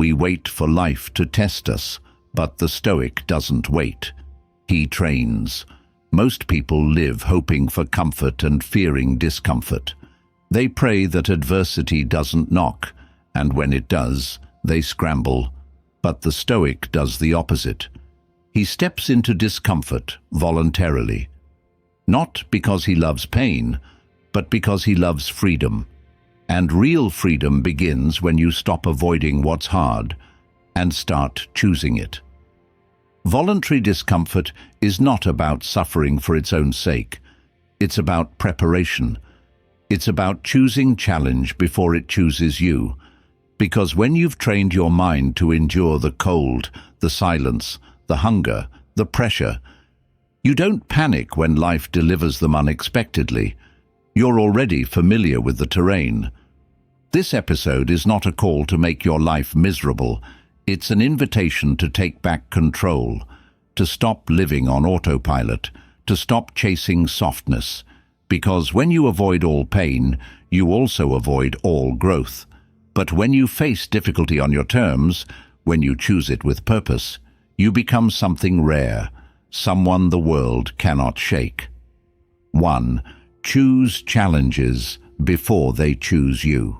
We wait for life to test us, but the Stoic doesn't wait. He trains. Most people live hoping for comfort and fearing discomfort. They pray that adversity doesn't knock, and when it does, they scramble. But the Stoic does the opposite. He steps into discomfort voluntarily. Not because he loves pain, but because he loves freedom. And real freedom begins when you stop avoiding what's hard and start choosing it. Voluntary discomfort is not about suffering for its own sake. It's about preparation. It's about choosing challenge before it chooses you. Because when you've trained your mind to endure the cold, the silence, the hunger, the pressure, you don't panic when life delivers them unexpectedly. You're already familiar with the terrain. This episode is not a call to make your life miserable. It's an invitation to take back control, to stop living on autopilot, to stop chasing softness. Because when you avoid all pain, you also avoid all growth. But when you face difficulty on your terms, when you choose it with purpose, you become something rare, someone the world cannot shake. 1. Choose challenges before they choose you.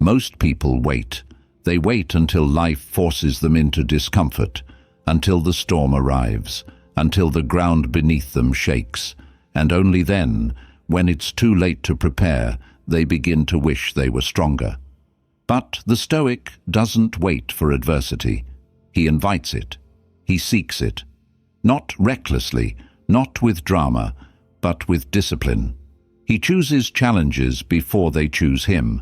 Most people wait. They wait until life forces them into discomfort, until the storm arrives, until the ground beneath them shakes, and only then, when it's too late to prepare, they begin to wish they were stronger. But the Stoic doesn't wait for adversity. He invites it. He seeks it. Not recklessly, not with drama, but with discipline. He chooses challenges before they choose him,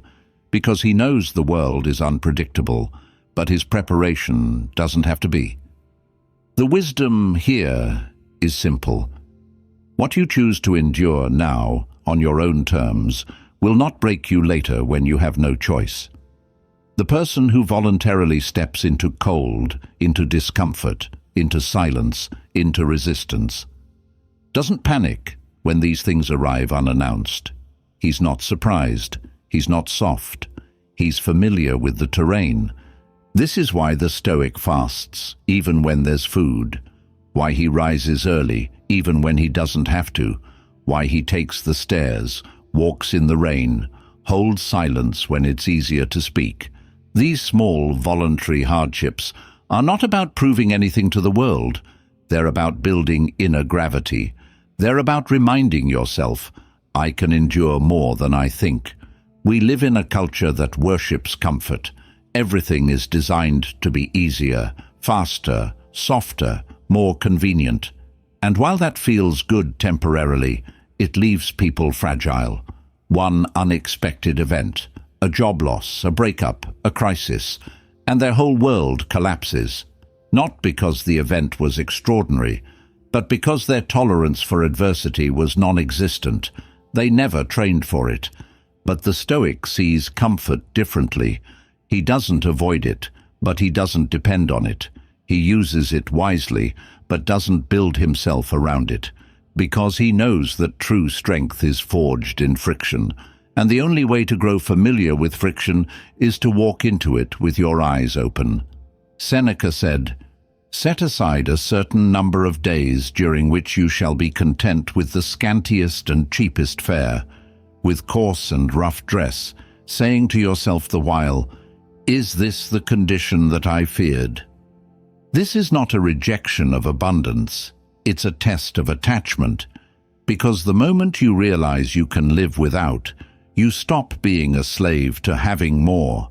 because he knows the world is unpredictable, but his preparation doesn't have to be. The wisdom here is simple. What you choose to endure now, on your own terms, will not break you later when you have no choice. The person who voluntarily steps into cold, into discomfort, into silence, into resistance, doesn't panic when these things arrive unannounced. He's not surprised. He's not soft. He's familiar with the terrain. This is why the Stoic fasts, even when there's food. Why he rises early, even when he doesn't have to. Why he takes the stairs, walks in the rain, holds silence when it's easier to speak. These small, voluntary hardships are not about proving anything to the world. They're about building inner gravity. They're about reminding yourself, I can endure more than I think. We live in a culture that worships comfort. Everything is designed to be easier, faster, softer, more convenient. And while that feels good temporarily, it leaves people fragile. One unexpected event, a job loss, a breakup, a crisis, and their whole world collapses. Not because the event was extraordinary, but because their tolerance for adversity was non-existent. They never trained for it. But the Stoic sees comfort differently. He doesn't avoid it, but he doesn't depend on it. He uses it wisely, but doesn't build himself around it, because he knows that true strength is forged in friction. And the only way to grow familiar with friction is to walk into it with your eyes open. Seneca said, "Set aside a certain number of days during which you shall be content with the scantiest and cheapest fare, with coarse and rough dress, saying to yourself the while, 'Is this the condition that I feared?'" This is not a rejection of abundance. It's a test of attachment, because the moment you realize you can live without, you stop being a slave to having more.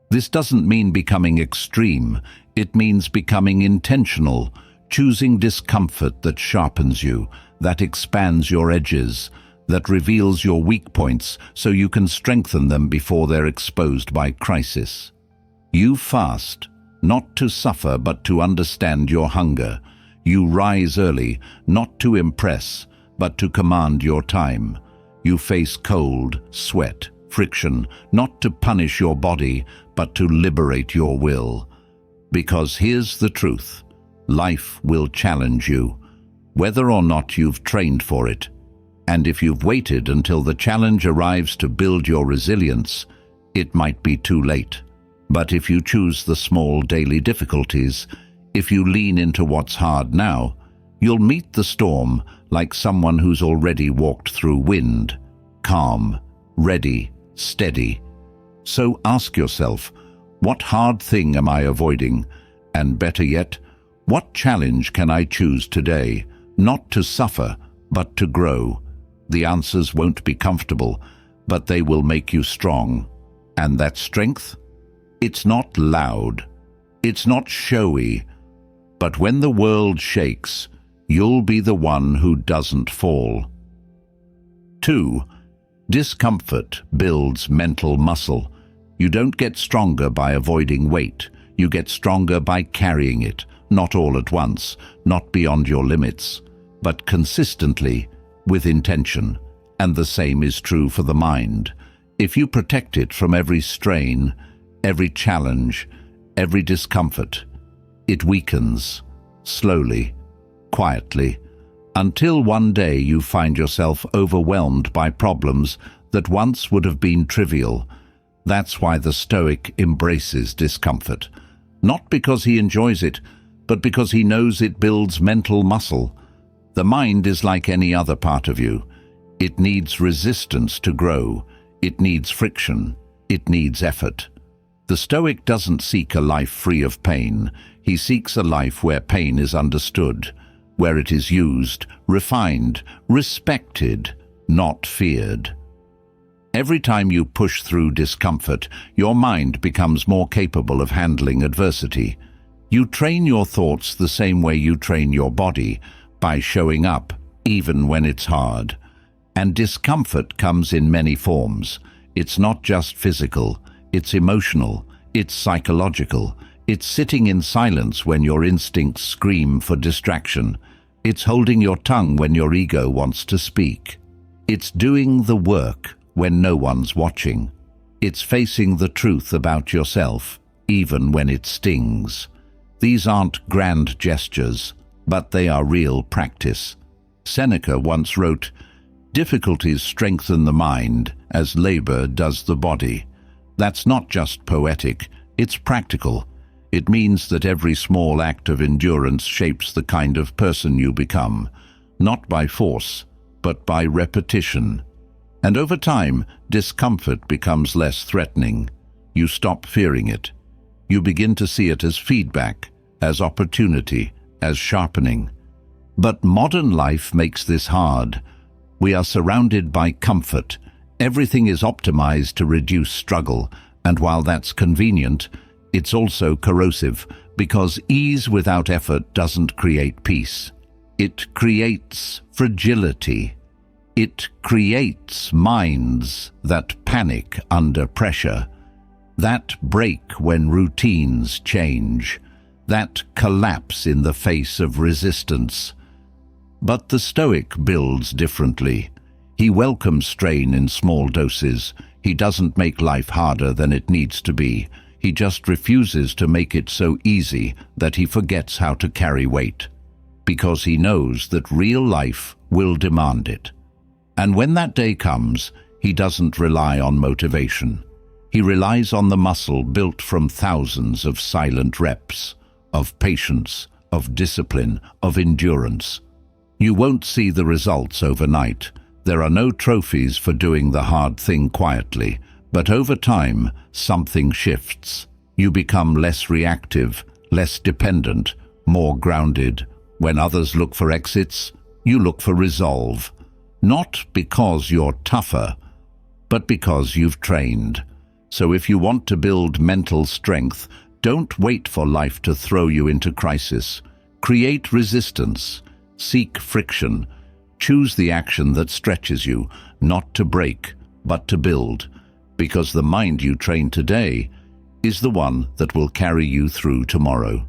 This doesn't mean becoming extreme. It means becoming intentional, choosing discomfort that sharpens you, that expands your edges, that reveals your weak points so you can strengthen them before they're exposed by crisis. You fast, not to suffer but to understand your hunger. You rise early, not to impress, but to command your time. You face cold, sweat, friction, not to punish your body, but to liberate your will. Because here's the truth: life will challenge you, whether or not you've trained for it. And if you've waited until the challenge arrives to build your resilience, it might be too late. But if you choose the small daily difficulties, if you lean into what's hard now, you'll meet the storm like someone who's already walked through wind, calm, ready, steady. So ask yourself, what hard thing am I avoiding? And better yet, what challenge can I choose today, not to suffer, but to grow? The answers won't be comfortable, but they will make you strong. And that strength? It's not loud, it's not showy, but when the world shakes, you'll be the one who doesn't fall. 2. Discomfort builds mental muscle. You don't get stronger by avoiding weight. You get stronger by carrying it, not all at once, not beyond your limits, but consistently, with intention. And the same is true for the mind. If you protect it from every strain, every challenge, every discomfort, it weakens, slowly, quietly, until one day you find yourself overwhelmed by problems that once would have been trivial. That's why the Stoic embraces discomfort, not because he enjoys it, but because he knows it builds mental muscle. The mind is like any other part of you. It needs resistance to grow. It needs friction. It needs effort. The Stoic doesn't seek a life free of pain. He seeks a life where pain is understood, where it is used, refined, respected, not feared. Every time you push through discomfort, your mind becomes more capable of handling adversity. You train your thoughts the same way you train your body, by showing up, even when it's hard. And discomfort comes in many forms. It's not just physical, it's emotional, it's psychological, it's sitting in silence when your instincts scream for distraction. It's holding your tongue when your ego wants to speak. It's doing the work when no one's watching. It's facing the truth about yourself, even when it stings. These aren't grand gestures, but they are real practice. Seneca once wrote, "Difficulties strengthen the mind as labor does the body." That's not just poetic, it's practical. It means that every small act of endurance shapes the kind of person you become, not by force, but by repetition. And over time, discomfort becomes less threatening. You stop fearing it. You begin to see it as feedback, as opportunity, as sharpening. But modern life makes this hard. We are surrounded by comfort. Everything is optimized to reduce struggle, and while that's convenient, it's also corrosive, because ease without effort doesn't create peace. It creates fragility. It creates minds that panic under pressure, that break when routines change, that collapse in the face of resistance. But the Stoic builds differently. He welcomes strain in small doses. He doesn't make life harder than it needs to be. He just refuses to make it so easy that he forgets how to carry weight, because he knows that real life will demand it. And when that day comes, he doesn't rely on motivation. He relies on the muscle built from thousands of silent reps, of patience, of discipline, of endurance. You won't see the results overnight. There are no trophies for doing the hard thing quietly, but over time, something shifts. You become less reactive, less dependent, more grounded. When others look for exits, you look for resolve. Not because you're tougher, but because you've trained. So if you want to build mental strength, don't wait for life to throw you into crisis. Create resistance. Seek friction. Choose the action that stretches you, not to break, but to build, because the mind you train today is the one that will carry you through tomorrow.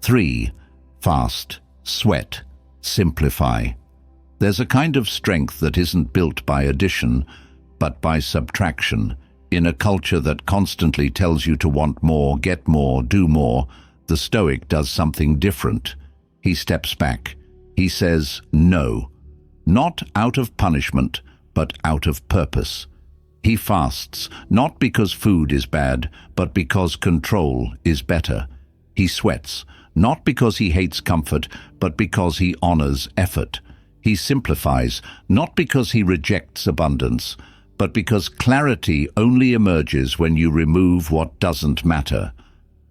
3. Fast, sweat, simplify. There's a kind of strength that isn't built by addition, but by subtraction. In a culture that constantly tells you to want more, get more, do more, the Stoic does something different. He steps back. He says no, not out of punishment, but out of purpose. He fasts, not because food is bad, but because control is better. He sweats, not because he hates comfort, but because he honors effort. He simplifies, not because he rejects abundance, but because clarity only emerges when you remove what doesn't matter.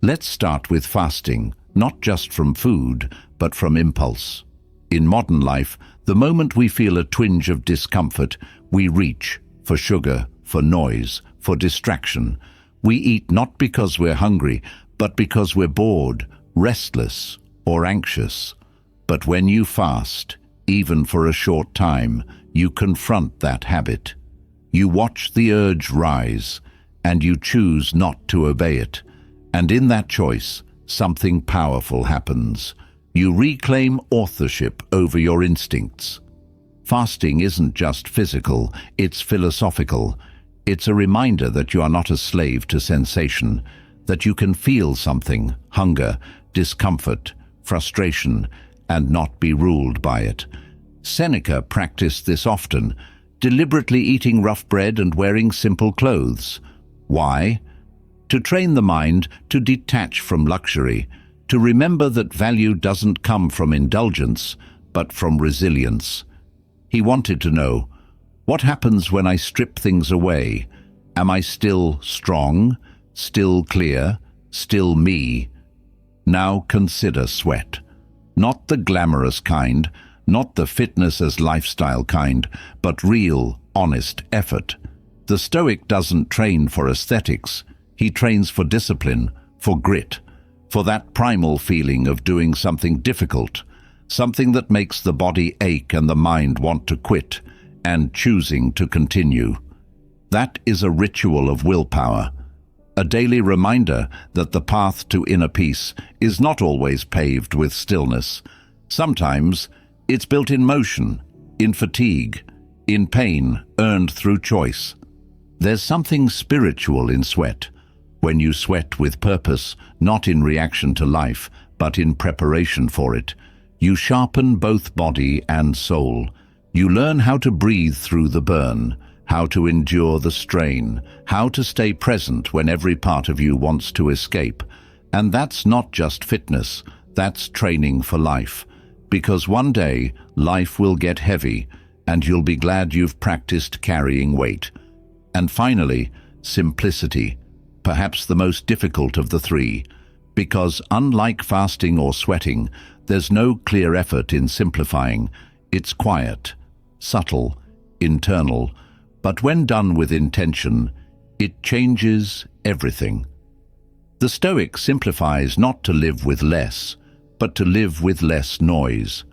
Let's start with fasting, not just from food, but from impulse. In modern life, the moment we feel a twinge of discomfort, we reach for sugar, for noise, for distraction. We eat not because we're hungry, but because we're bored, restless, or anxious. But when you fast, even for a short time, you confront that habit. You watch the urge rise, and you choose not to obey it. And in that choice, something powerful happens. You reclaim authorship over your instincts. Fasting isn't just physical, it's philosophical. It's a reminder that you are not a slave to sensation, that you can feel something, hunger, discomfort, frustration, and not be ruled by it. Seneca practiced this often, deliberately eating rough bread and wearing simple clothes. Why? To train the mind to detach from luxury, to remember that value doesn't come from indulgence, but from resilience. He wanted to know, what happens when I strip things away? Am I still strong, still clear, still me? Now consider sweat. Not the glamorous kind, not the fitness as lifestyle kind, but real, honest effort. The Stoic doesn't train for aesthetics. He trains for discipline, for grit, for that primal feeling of doing something difficult, something that makes the body ache and the mind want to quit, and choosing to continue. That is a ritual of willpower, a daily reminder that the path to inner peace is not always paved with stillness. Sometimes it's built in motion, in fatigue, in pain earned through choice. There's something spiritual in sweat. When you sweat with purpose, not in reaction to life, but in preparation for it, you sharpen both body and soul. You learn how to breathe through the burn, how to endure the strain, how to stay present when every part of you wants to escape. And that's not just fitness, that's training for life. Because one day, life will get heavy, and you'll be glad you've practiced carrying weight. And finally, simplicity, perhaps the most difficult of the three, because unlike fasting or sweating, there's no clear effort in simplifying. It's quiet, subtle, internal, but when done with intention, it changes everything. The Stoic simplifies not to live with less, but to live with less noise.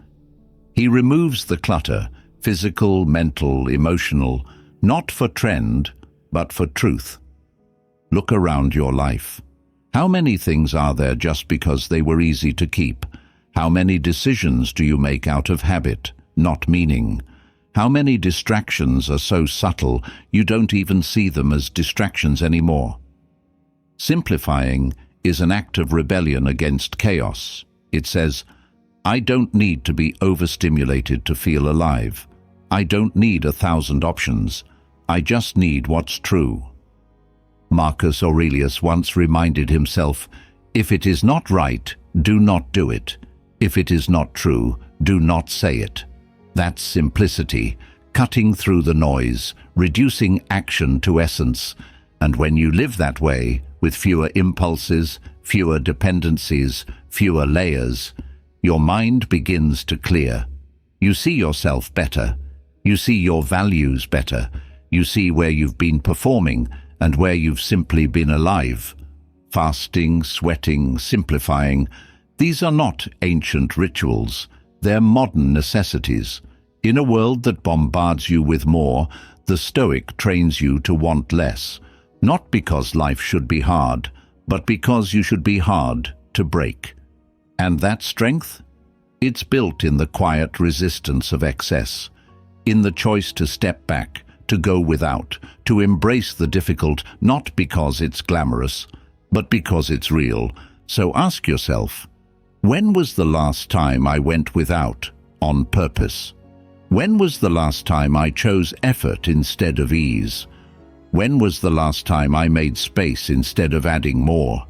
He removes the clutter, physical, mental, emotional, not for trend, but for truth. Look around your life. How many things are there just because they were easy to keep? How many decisions do you make out of habit, not meaning? How many distractions are so subtle you don't even see them as distractions anymore? Simplifying is an act of rebellion against chaos. It says, I don't need to be overstimulated to feel alive. I don't need 1,000 options. I just need what's true. Marcus Aurelius once reminded himself, if it is not right, do not do it. If it is not true, do not say it. That's simplicity, cutting through the noise, reducing action to essence. And when you live that way, with fewer impulses, fewer dependencies, fewer layers, your mind begins to clear. You see yourself better. You see your values better. You see where you've been performing and where you've simply been alive. Fasting, sweating, simplifying, these are not ancient rituals. They're modern necessities. In a world that bombards you with more, the Stoic trains you to want less, not because life should be hard, but because you should be hard to break. And that strength? It's built in the quiet resistance of excess, in the choice to step back, to go without, to embrace the difficult, not because it's glamorous, but because it's real. So ask yourself, when was the last time I went without on purpose? When was the last time I chose effort instead of ease? When was the last time I made space instead of adding more?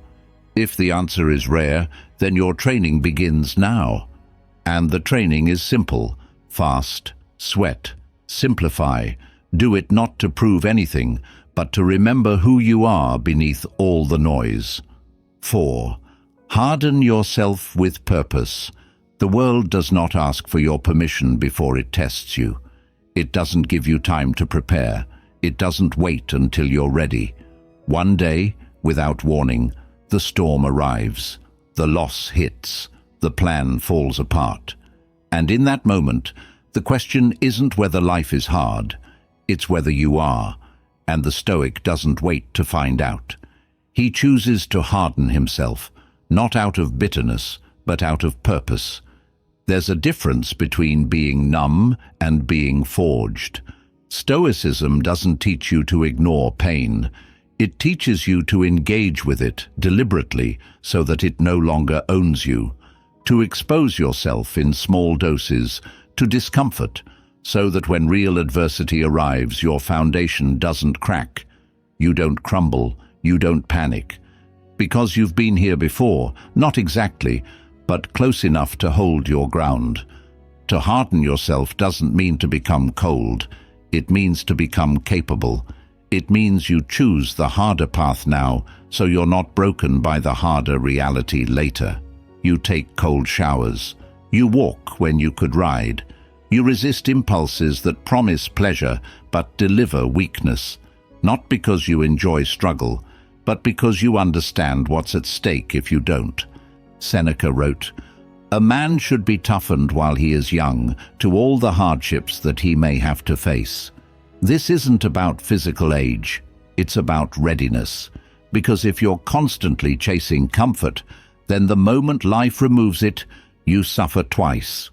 If the answer is rare, then your training begins now. And the training is simple: fast, sweat, simplify. Do it not to prove anything, but to remember who you are beneath all the noise. 4. Harden yourself with purpose. The world does not ask for your permission before it tests you. It doesn't give you time to prepare. It doesn't wait until you're ready. One day, without warning, the storm arrives. The loss hits. The plan falls apart. And in that moment, the question isn't whether life is hard. It's whether you are. And the Stoic doesn't wait to find out. He chooses to harden himself, not out of bitterness, but out of purpose. There's a difference between being numb and being forged. Stoicism doesn't teach you to ignore pain. It teaches you to engage with it deliberately so that it no longer owns you, to expose yourself in small doses to discomfort so that when real adversity arrives, your foundation doesn't crack. You don't crumble, you don't panic. Because you've been here before, not exactly, but close enough to hold your ground. To harden yourself doesn't mean to become cold. It means to become capable. It means you choose the harder path now, so you're not broken by the harder reality later. You take cold showers. You walk when you could ride. You resist impulses that promise pleasure but deliver weakness, not because you enjoy struggle, but because you understand what's at stake if you don't. Seneca wrote, "A man should be toughened while he is young to all the hardships that he may have to face." This isn't about physical age, it's about readiness. Because if you're constantly chasing comfort, then the moment life removes it, you suffer twice.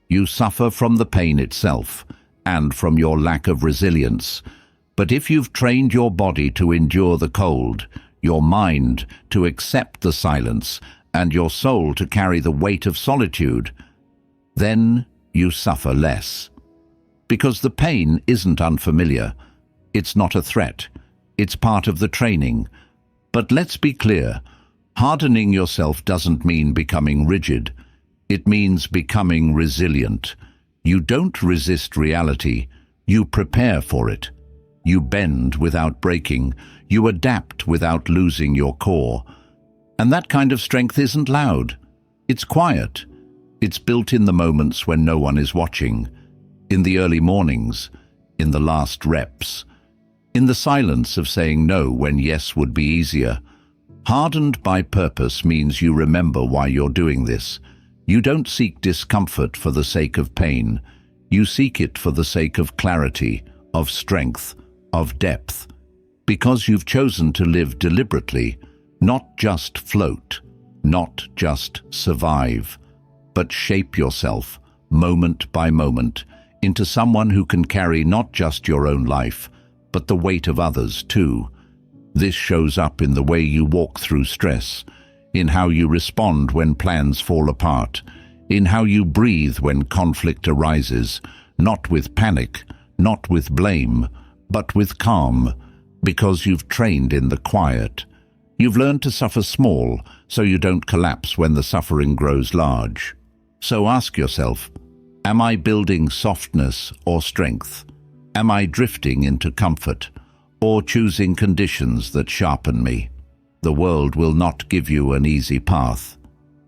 You suffer from the pain itself and from your lack of resilience. But if you've trained your body to endure the cold, your mind to accept the silence, and your soul to carry the weight of solitude, then you suffer less. Because the pain isn't unfamiliar. It's not a threat. It's part of the training. But let's be clear, hardening yourself doesn't mean becoming rigid. It means becoming resilient. You don't resist reality. You prepare for it. You bend without breaking. You adapt without losing your core. And that kind of strength isn't loud. It's quiet. It's built in the moments when no one is watching. In the early mornings. In the last reps. In the silence of saying no when yes would be easier. Hardened by purpose means you remember why you're doing this. You don't seek discomfort for the sake of pain. You seek it for the sake of clarity, of strength, of depth. Because you've chosen to live deliberately, not just float, not just survive, but shape yourself, moment by moment, into someone who can carry not just your own life, but the weight of others too. This shows up in the way you walk through stress, in how you respond when plans fall apart, in how you breathe when conflict arises, not with panic, not with blame, but with calm, because you've trained in the quiet. You've learned to suffer small, so you don't collapse when the suffering grows large. So ask yourself, am I building softness or strength? Am I drifting into comfort, or choosing conditions that sharpen me? The world will not give you an easy path.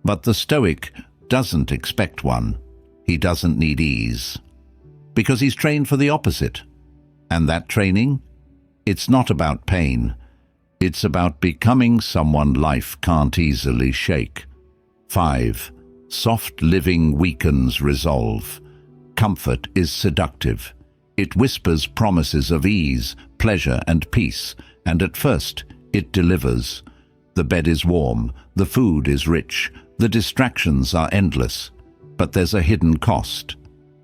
But the Stoic doesn't expect one. He doesn't need ease. Because he's trained for the opposite. And that training? It's not about pain. It's about becoming someone life can't easily shake. 5. Soft living weakens resolve. Comfort is seductive. It whispers promises of ease, pleasure, and peace, and at first it delivers. The bed is warm, the food is rich, the distractions are endless. But there's a hidden cost.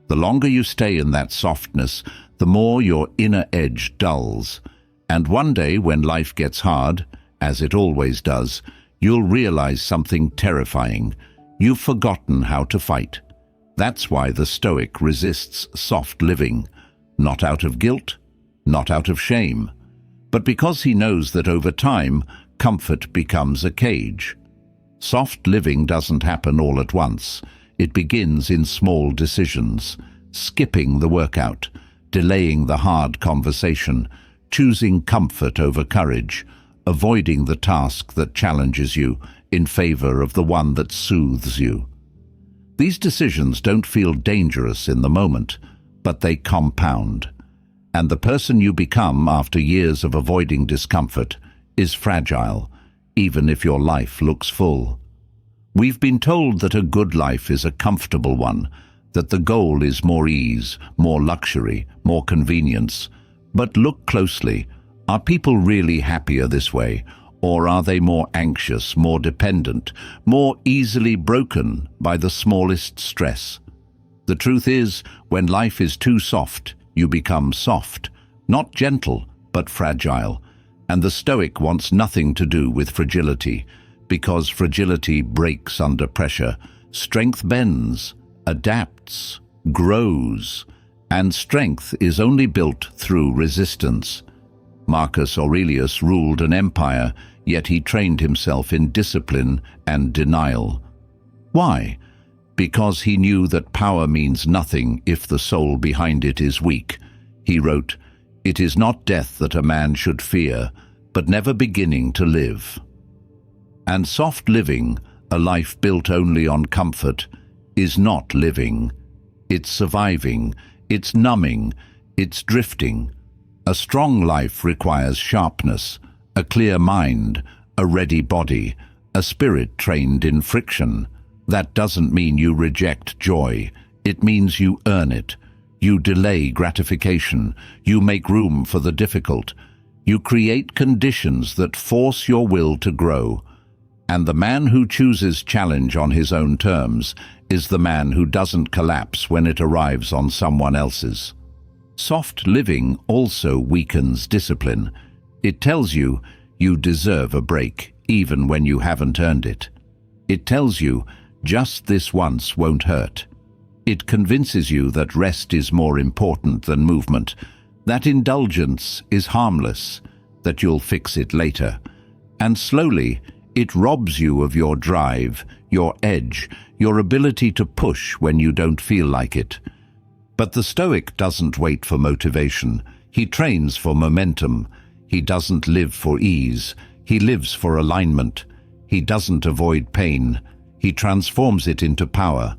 The longer you stay in that softness, the more your inner edge dulls. And one day when life gets hard, as it always does, you'll realize something terrifying. You've forgotten how to fight. That's why the Stoic resists soft living. Not out of guilt, not out of shame, but because he knows that over time, comfort becomes a cage. Soft living doesn't happen all at once. It begins in small decisions, skipping the workout, delaying the hard conversation, choosing comfort over courage, avoiding the task that challenges you in favor of the one that soothes you. These decisions don't feel dangerous in the moment, but they compound. And the person you become after years of avoiding discomfort is fragile, even if your life looks full. We've been told that a good life is a comfortable one, that the goal is more ease, more luxury, more convenience. But look closely. Are people really happier this way? Or are they more anxious, more dependent, more easily broken by the smallest stress? The truth is, when life is too soft, you become soft, not gentle, but fragile. And the Stoic wants nothing to do with fragility, because fragility breaks under pressure. Strength bends, adapts, grows, and strength is only built through resistance. Marcus Aurelius ruled an empire, yet he trained himself in discipline and denial. Why? Because he knew that power means nothing if the soul behind it is weak. He wrote, "It is not death that a man should fear, but never beginning to live." And soft living, a life built only on comfort, is not living. It's surviving, it's numbing, it's drifting. A strong life requires sharpness, a clear mind, a ready body, a spirit trained in friction. That doesn't mean you reject joy. It means you earn it. You delay gratification. You make room for the difficult. You create conditions that force your will to grow. And the man who chooses challenge on his own terms is the man who doesn't collapse when it arrives on someone else's. Soft living also weakens discipline. It tells you you deserve a break, even when you haven't earned it. It tells you just this once won't hurt. It convinces you that rest is more important than movement, that indulgence is harmless, that you'll fix it later. And slowly, it robs you of your drive, your edge, your ability to push when you don't feel like it. But the Stoic doesn't wait for motivation. He trains for momentum. He doesn't live for ease. He lives for alignment. He doesn't avoid pain. He transforms it into power.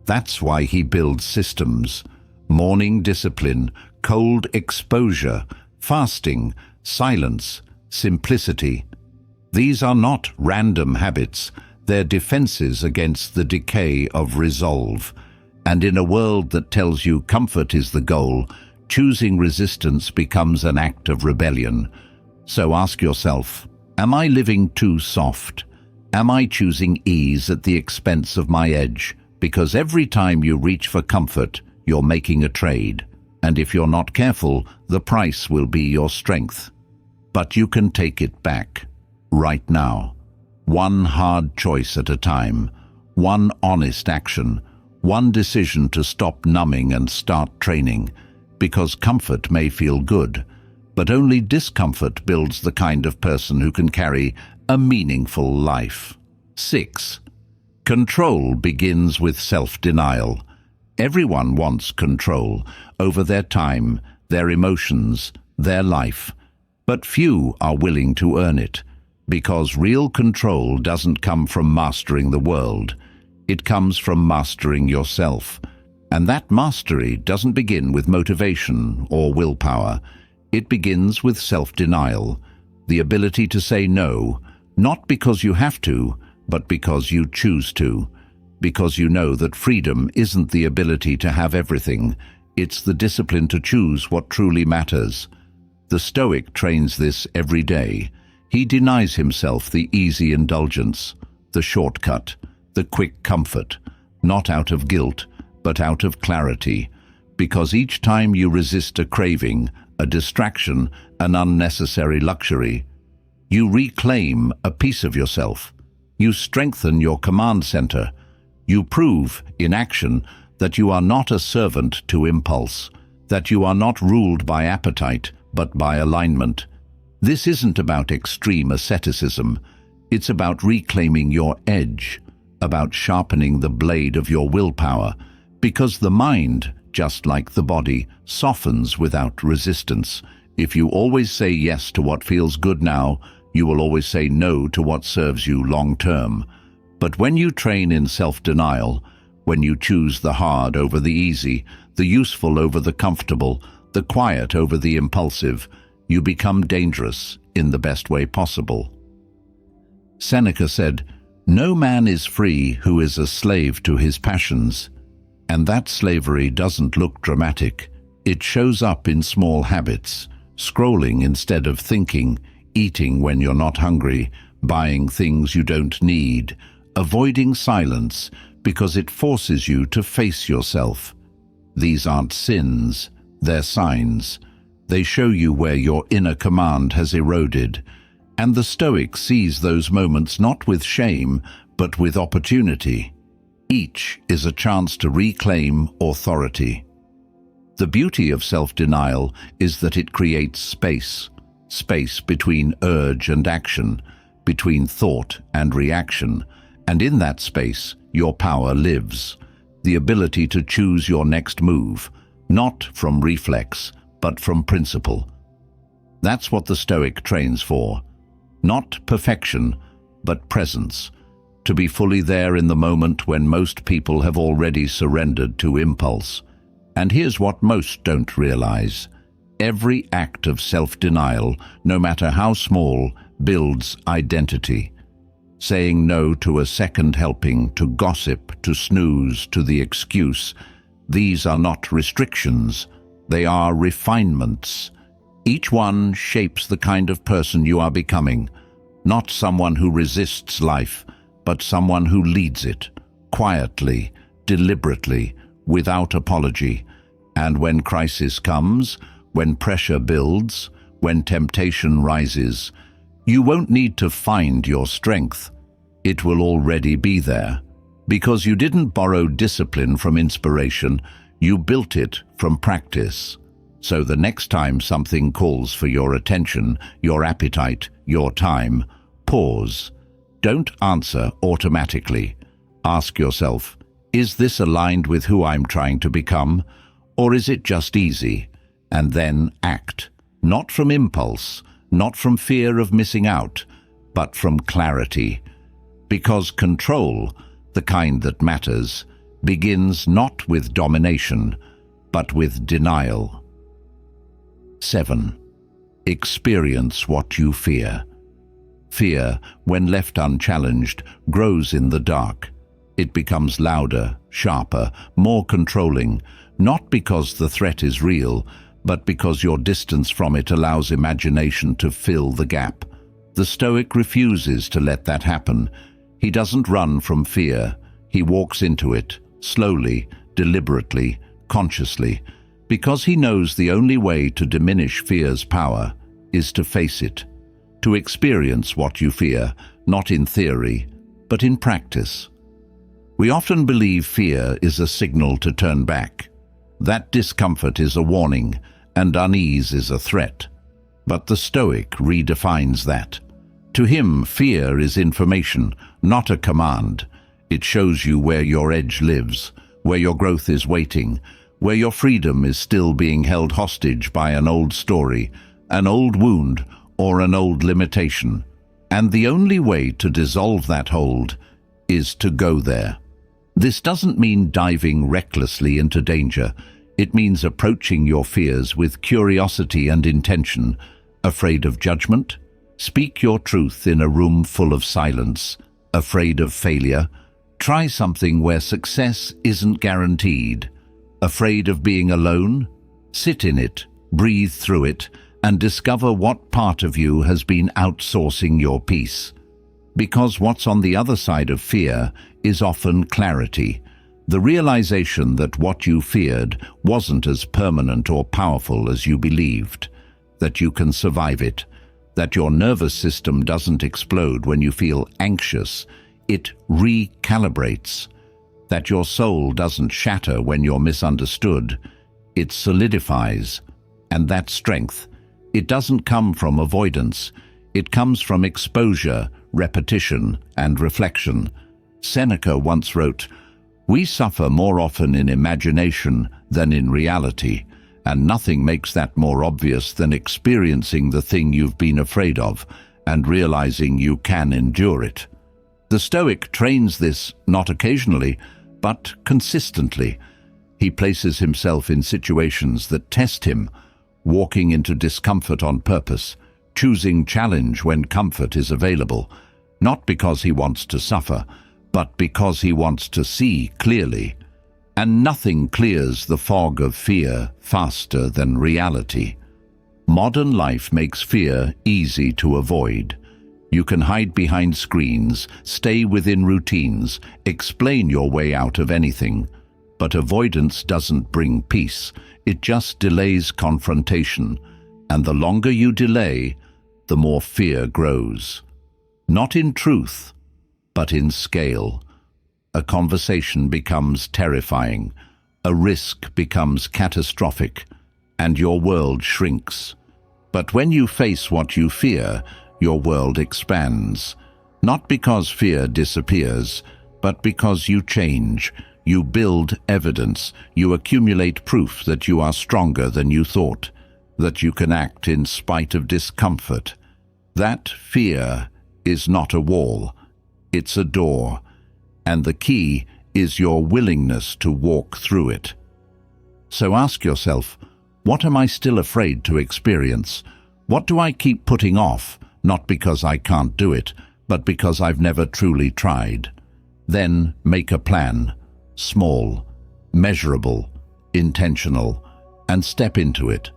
That's why he builds systems. Morning discipline, cold exposure, fasting, silence, simplicity. These are not random habits. They're defenses against the decay of resolve. And in a world that tells you comfort is the goal, choosing resistance becomes an act of rebellion. So ask yourself, am I living too soft? Am I choosing ease at the expense of my edge? Because every time you reach for comfort, you're making a trade. And if you're not careful, the price will be your strength. But you can take it back, right now. One hard choice at a time, one honest action, one decision to stop numbing and start training. Because comfort may feel good, but only discomfort builds the kind of person who can carry a meaningful life. 6. Control begins with self-denial. Everyone wants control over their time, their emotions, their life, but few are willing to earn it, because real control doesn't come from mastering the world. It comes from mastering yourself. And that mastery doesn't begin with motivation or willpower. It begins with self-denial, the ability to say no, not because you have to, but because you choose to. Because you know that freedom isn't the ability to have everything, it's the discipline to choose what truly matters. The Stoic trains this every day. He denies himself the easy indulgence, the shortcut, the quick comfort, not out of guilt, but out of clarity, because each time you resist a craving, a distraction, an unnecessary luxury, you reclaim a piece of yourself. You strengthen your command center. You prove, in action, that you are not a servant to impulse, that you are not ruled by appetite, but by alignment. This isn't about extreme asceticism. It's about reclaiming your edge, about sharpening the blade of your willpower, because the mind, just like the body, softens without resistance. If you always say yes to what feels good now, you will always say no to what serves you long term. But when you train in self-denial, when you choose the hard over the easy, the useful over the comfortable, the quiet over the impulsive, you become dangerous in the best way possible. Seneca said, "No man is free who is a slave to his passions." And that slavery doesn't look dramatic. It shows up in small habits: scrolling instead of thinking, eating when you're not hungry, buying things you don't need, avoiding silence because it forces you to face yourself. These aren't sins, they're signs. They show you where your inner command has eroded. And the Stoic sees those moments not with shame, but with opportunity. Each is a chance to reclaim authority. The beauty of self-denial is that it creates space between urge and action, between thought and reaction, and in that space, your power lives. The ability to choose your next move, not from reflex, but from principle. That's what the Stoic trains for. Not perfection, but presence. To be fully there in the moment when most people have already surrendered to impulse. And here's what most don't realize. Every act of self-denial, no matter how small, builds identity. Saying no to a second helping, to gossip, to snooze, to the excuse. These are not restrictions. They are refinements. Each one shapes the kind of person you are becoming. Not someone who resists life, but someone who leads it, quietly, deliberately, without apology. And when crisis comes, when pressure builds, when temptation rises, you won't need to find your strength. It will already be there. Because you didn't borrow discipline from inspiration, you built it from practice. So the next time something calls for your attention, your appetite, your time, pause. Don't answer automatically. Ask yourself, is this aligned with who I'm trying to become? Or is it just easy? And then act. Not from impulse, not from fear of missing out, but from clarity. Because control, the kind that matters, begins not with domination, but with denial. 7. Experience what you fear. Fear, when left unchallenged, grows in the dark. It becomes louder, sharper, more controlling, not because the threat is real, but because your distance from it allows imagination to fill the gap. The Stoic refuses to let that happen. He doesn't run from fear. He walks into it, slowly, deliberately, consciously, because he knows the only way to diminish fear's power is to face it, to experience what you fear, not in theory, but in practice. We often believe fear is a signal to turn back. That discomfort is a warning, and unease is a threat. But the Stoic redefines that. To him, fear is information, not a command. It shows you where your edge lives, where your growth is waiting, where your freedom is still being held hostage by an old story, an old wound, or an old limitation. And the only way to dissolve that hold is to go there. This doesn't mean diving recklessly into danger. It means approaching your fears with curiosity and intention. Afraid of judgment? Speak your truth in a room full of silence. Afraid of failure? Try something where success isn't guaranteed. Afraid of being alone? Sit in it, breathe through it, and discover what part of you has been outsourcing your peace. Because what's on the other side of fear is often clarity. The realization that what you feared wasn't as permanent or powerful as you believed, that you can survive it, that your nervous system doesn't explode when you feel anxious, it recalibrates, that your soul doesn't shatter when you're misunderstood, it solidifies, and that strength, It doesn't come from avoidance. It comes from exposure, repetition, and reflection. Seneca once wrote, "We suffer more often in imagination than in reality, and nothing makes that more obvious than experiencing the thing you've been afraid of and realizing you can endure it." The Stoic trains this not occasionally, but consistently. He places himself in situations that test him, walking into discomfort on purpose, choosing challenge when comfort is available, not because he wants to suffer, but because he wants to see clearly. And nothing clears the fog of fear faster than reality. Modern life makes fear easy to avoid. You can hide behind screens, stay within routines, explain your way out of anything. But avoidance doesn't bring peace. It just delays confrontation. And the longer you delay, the more fear grows. Not in truth, but in scale. A conversation becomes terrifying. A risk becomes catastrophic. And your world shrinks. But when you face what you fear, your world expands. Not because fear disappears, but because you change. You build evidence. You accumulate proof that you are stronger than you thought, that you can act in spite of discomfort. That fear is not a wall. It's a door. And the key is your willingness to walk through it. So ask yourself, what am I still afraid to experience? What do I keep putting off, not because I can't do it, but because I've never truly tried? Then make a plan, small, measurable, intentional, and step into it.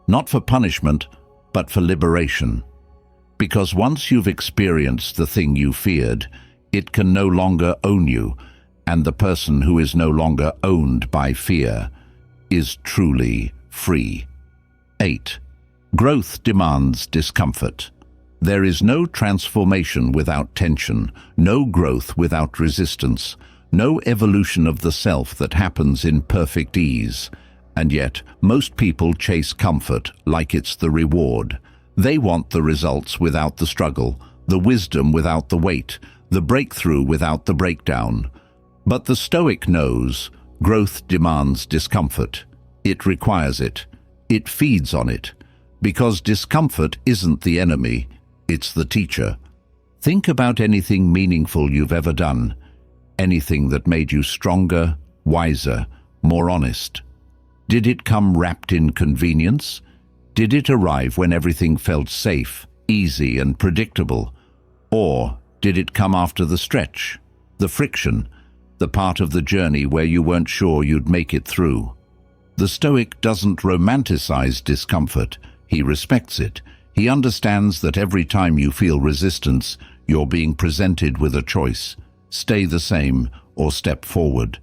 Not for punishment, but for liberation. Because once you've experienced the thing you feared, it can no longer own you, and the person who is no longer owned by fear is truly free. 8. Growth demands discomfort. There is no transformation without tension, no growth without resistance, no evolution of the self that happens in perfect ease. And yet, most people chase comfort like it's the reward. They want the results without the struggle, the wisdom without the weight, the breakthrough without the breakdown. But the Stoic knows growth demands discomfort. It requires it. It feeds on it. Because discomfort isn't the enemy, it's the teacher. Think about anything meaningful you've ever done. Anything that made you stronger, wiser, more honest. Did it come wrapped in convenience? Did it arrive when everything felt safe, easy, and predictable? Or did it come after the stretch, the friction, the part of the journey where you weren't sure you'd make it through? The Stoic doesn't romanticize discomfort. He respects it. He understands that every time you feel resistance, you're being presented with a choice. Stay the same or step forward.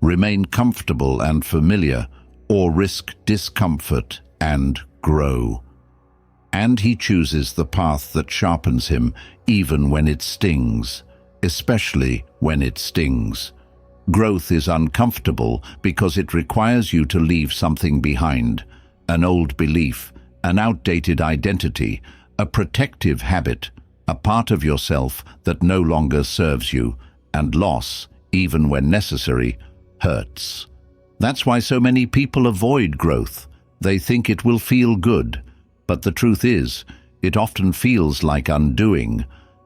Remain comfortable and familiar or risk discomfort and grow. And he chooses the path that sharpens him even when it stings, especially when it stings. Growth is uncomfortable because it requires you to leave something behind, an old belief, an outdated identity, a protective habit, a part of yourself that no longer serves you, and loss, even when necessary, hurts. That's why so many people avoid growth. They think it will feel good, but the truth is, it often feels like undoing,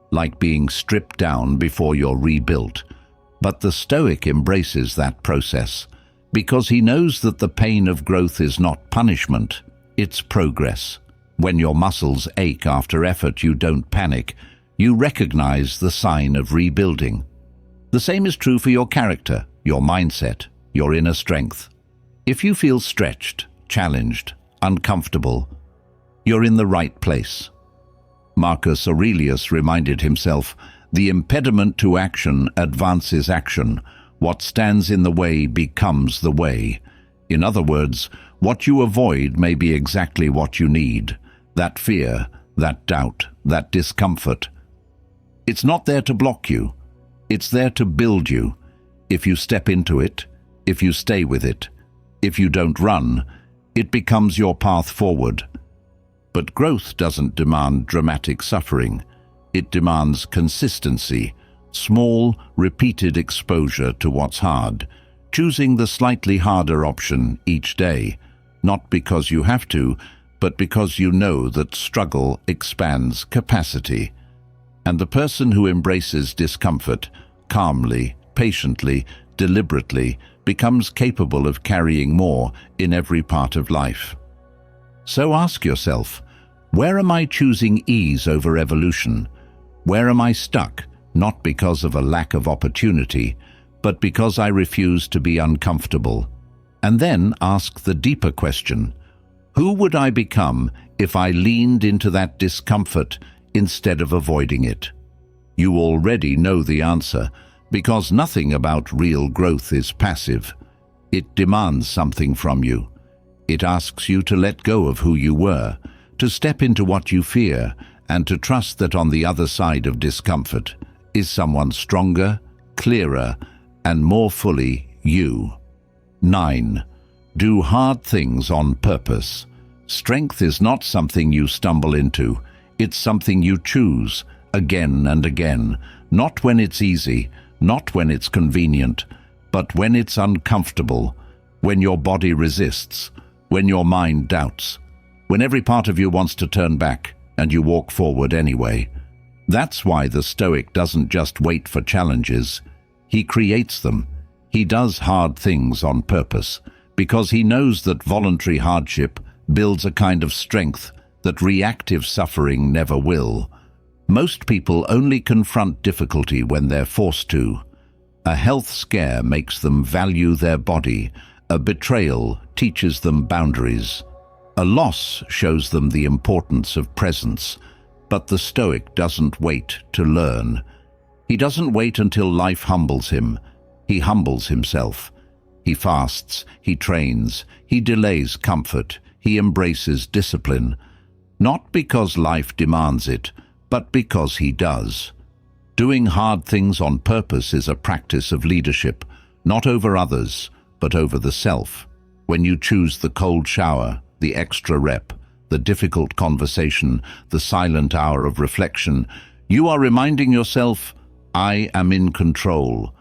like being stripped down before you're rebuilt. But the Stoic embraces that process, because he knows that the pain of growth is not punishment, it's progress. When your muscles ache after effort, you don't panic. You recognize the sign of rebuilding. The same is true for your character, your mindset, your inner strength. If you feel stretched, challenged, uncomfortable, you're in the right place. Marcus Aurelius reminded himself, "The impediment to action advances action. What stands in the way becomes the way." In other words, what you avoid may be exactly what you need. That fear, that doubt, that discomfort. It's not there to block you. It's there to build you. If you step into it, if you stay with it, if you don't run, it becomes your path forward. But growth doesn't demand dramatic suffering. It demands consistency, small, repeated exposure to what's hard, choosing the slightly harder option each day, not because you have to, but because you know that struggle expands capacity. And the person who embraces discomfort calmly, patiently, deliberately becomes capable of carrying more in every part of life. So ask yourself, where am I choosing ease over evolution? Where am I stuck, not because of a lack of opportunity, but because I refuse to be uncomfortable? And then ask the deeper question, who would I become if I leaned into that discomfort instead of avoiding it? You already know the answer, because nothing about real growth is passive. It demands something from you. It asks you to let go of who you were, to step into what you fear, and to trust that on the other side of discomfort is someone stronger, clearer, and more fully you. 9. Do hard things on purpose. Strength is not something you stumble into. It's something you choose again and again, not when it's easy, not when it's convenient, but when it's uncomfortable, when your body resists, when your mind doubts, when every part of you wants to turn back and you walk forward anyway. That's why the Stoic doesn't just wait for challenges. He creates them. He does hard things on purpose, because he knows that voluntary hardship builds a kind of strength that reactive suffering never will. Most people only confront difficulty when they're forced to. A health scare makes them value their body. A betrayal teaches them boundaries. A loss shows them the importance of presence. But the Stoic doesn't wait to learn. He doesn't wait until life humbles him. He humbles himself. He fasts, he trains, he delays comfort, he embraces discipline. Not because life demands it, but because he does. Doing hard things on purpose is a practice of leadership, not over others, but over the self. When you choose the cold shower, the extra rep, the difficult conversation, the silent hour of reflection, you are reminding yourself, I am in control.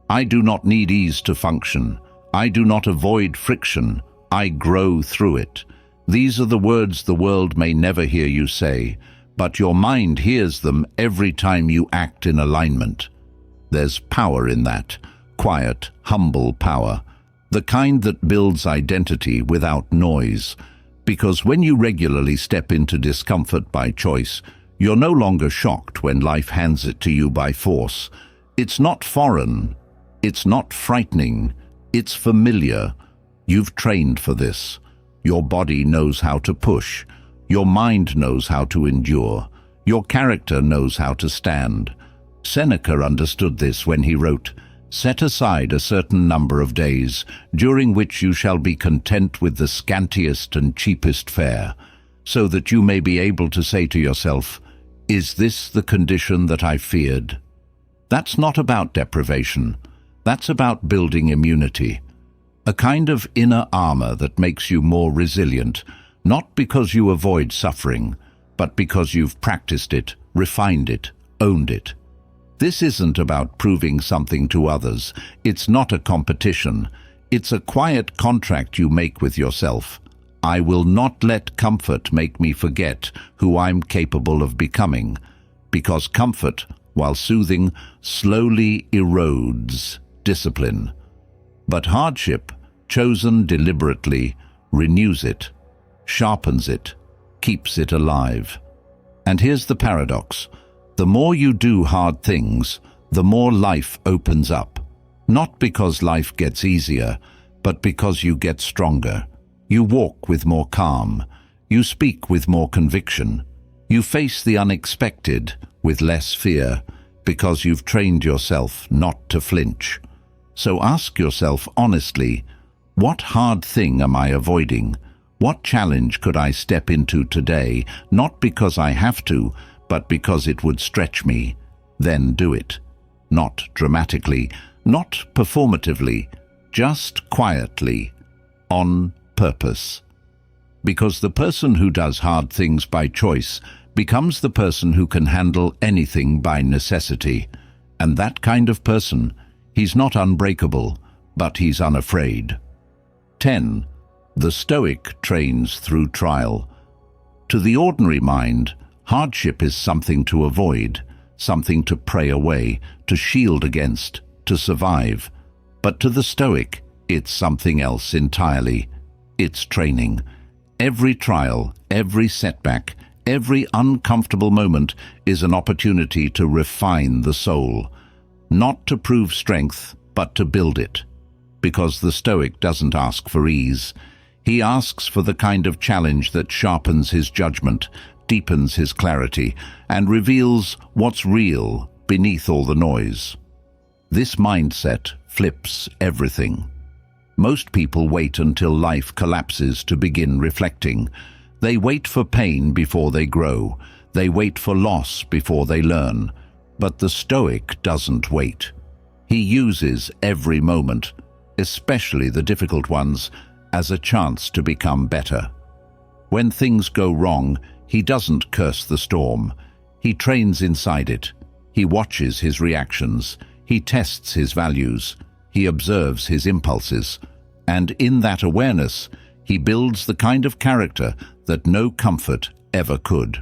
I do not need ease to function. I do not avoid friction. I grow through it. These are the words the world may never hear you say, but your mind hears them every time you act in alignment. There's power in that, quiet, humble power, the kind that builds identity without noise. Because when you regularly step into discomfort by choice, you're no longer shocked when life hands it to you by force. It's not foreign. It's not frightening. It's familiar. You've trained for this. Your body knows how to push. Your mind knows how to endure. Your character knows how to stand. Seneca understood this when he wrote, "Set aside a certain number of days, during which you shall be content with the scantiest and cheapest fare, so that you may be able to say to yourself, 'Is this the condition that I feared?'" That's not about deprivation. That's about building immunity. A kind of inner armor that makes you more resilient, not because you avoid suffering, but because you've practiced it, refined it, owned it. This isn't about proving something to others. It's not a competition. It's a quiet contract you make with yourself. I will not let comfort make me forget who I'm capable of becoming, because comfort, while soothing, slowly erodes discipline. But hardship, chosen deliberately, renews it, sharpens it, keeps it alive. And here's the paradox. The more you do hard things, the more life opens up. Not because life gets easier, but because you get stronger. You walk with more calm. You speak with more conviction. You face the unexpected with less fear, because you've trained yourself not to flinch. So ask yourself honestly, what hard thing am I avoiding? What challenge could I step into today, not because I have to, but because it would stretch me? Then do it. Not dramatically, not performatively, just quietly, on purpose. Because the person who does hard things by choice becomes the person who can handle anything by necessity. And that kind of person, he's not unbreakable, but he's unafraid. 10. The Stoic trains through trial. To the ordinary mind, hardship is something to avoid, something to pray away, to shield against, to survive. But to the Stoic, it's something else entirely. It's training. Every trial, every setback, every uncomfortable moment is an opportunity to refine the soul. Not to prove strength, but to build it. Because the Stoic doesn't ask for ease. He asks for the kind of challenge that sharpens his judgment, deepens his clarity, and reveals what's real beneath all the noise. This mindset flips everything. Most people wait until life collapses to begin reflecting. They wait for pain before they grow. They wait for loss before they learn. But the Stoic doesn't wait. He uses every moment, especially the difficult ones, as a chance to become better. When things go wrong, he doesn't curse the storm. He trains inside it. He watches his reactions. He tests his values. He observes his impulses. And in that awareness, he builds the kind of character that no comfort ever could.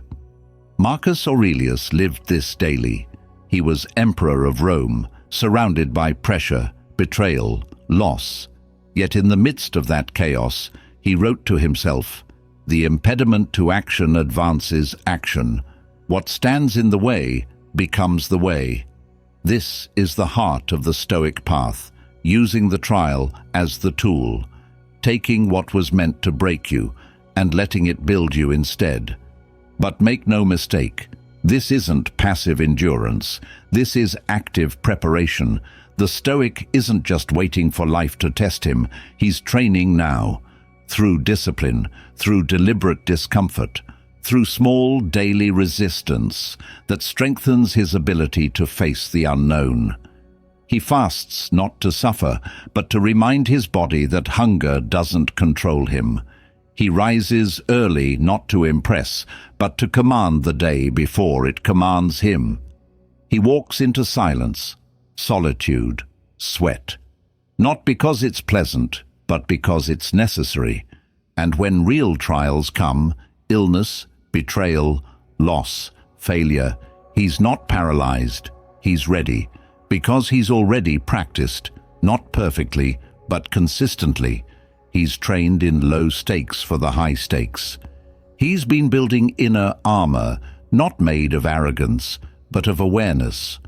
Marcus Aurelius lived this daily. He was emperor of Rome, surrounded by pressure, betrayal, loss. Yet in the midst of that chaos, he wrote to himself, "The impediment to action advances action. What stands in the way becomes the way." This is the heart of the Stoic path, using the trial as the tool, taking what was meant to break you and letting it build you instead. But make no mistake, this isn't passive endurance. This is active preparation. The Stoic isn't just waiting for life to test him. He's training now, through discipline, through deliberate discomfort, through small daily resistance that strengthens his ability to face the unknown. He fasts not to suffer, but to remind his body that hunger doesn't control him. He rises early not to impress, but to command the day before it commands him. He walks into silence, solitude, sweat. Not because it's pleasant, but because it's necessary. And when real trials come, illness, betrayal, loss, failure, he's not paralyzed, he's ready, because he's already practiced, not perfectly, but consistently. He's trained in low stakes for the high stakes. He's been building inner armor, not made of arrogance, but of awareness,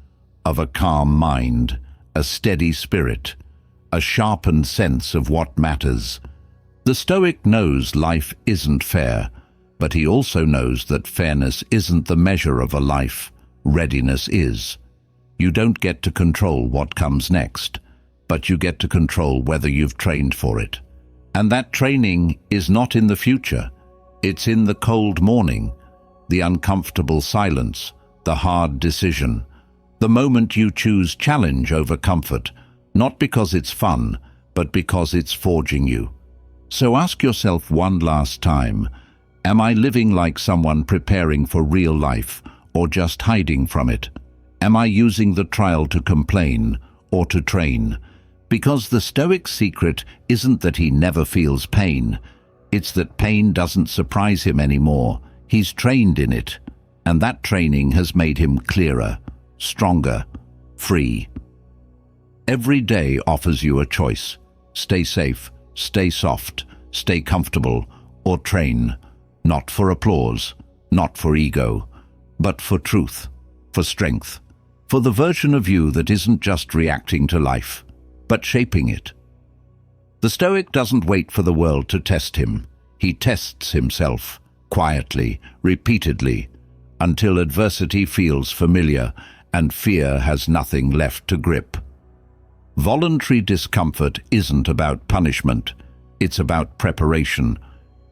of a calm mind, a steady spirit, a sharpened sense of what matters. The Stoic knows life isn't fair, but he also knows that fairness isn't the measure of a life. Readiness is. You don't get to control what comes next, but you get to control whether you've trained for it. And that training is not in the future. It's in the cold morning, the uncomfortable silence, the hard decision, the moment you choose challenge over comfort, not because it's fun, but because it's forging you. So ask yourself one last time, am I living like someone preparing for real life, or just hiding from it? Am I using the trial to complain, or to train? Because the Stoic's secret isn't that he never feels pain. It's that pain doesn't surprise him anymore. He's trained in it, and that training has made him clearer, stronger, free. Every day offers you a choice. Stay safe, stay soft, stay comfortable, or train. Not for applause, not for ego, but for truth, for strength, for the version of you that isn't just reacting to life, but shaping it. The Stoic doesn't wait for the world to test him. He tests himself, quietly, repeatedly, until adversity feels familiar and fear has nothing left to grip. Voluntary discomfort isn't about punishment. It's about preparation.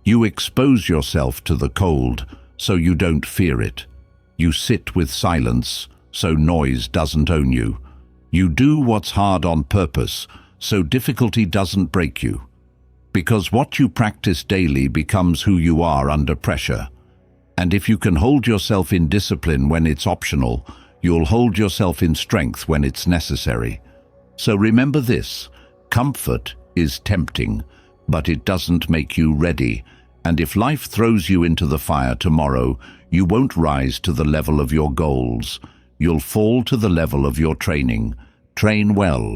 You expose yourself to the cold so you don't fear it. You sit with silence so noise doesn't own you. You do what's hard on purpose so difficulty doesn't break you. because what you practice daily becomes who you are under pressure. And if you can hold yourself in discipline when it's optional, you'll hold yourself in strength when it's necessary. So remember this: comfort is tempting, but it doesn't make you ready. And if life throws you into the fire tomorrow, you won't rise to the level of your goals. You'll fall to the level of your training. Train well.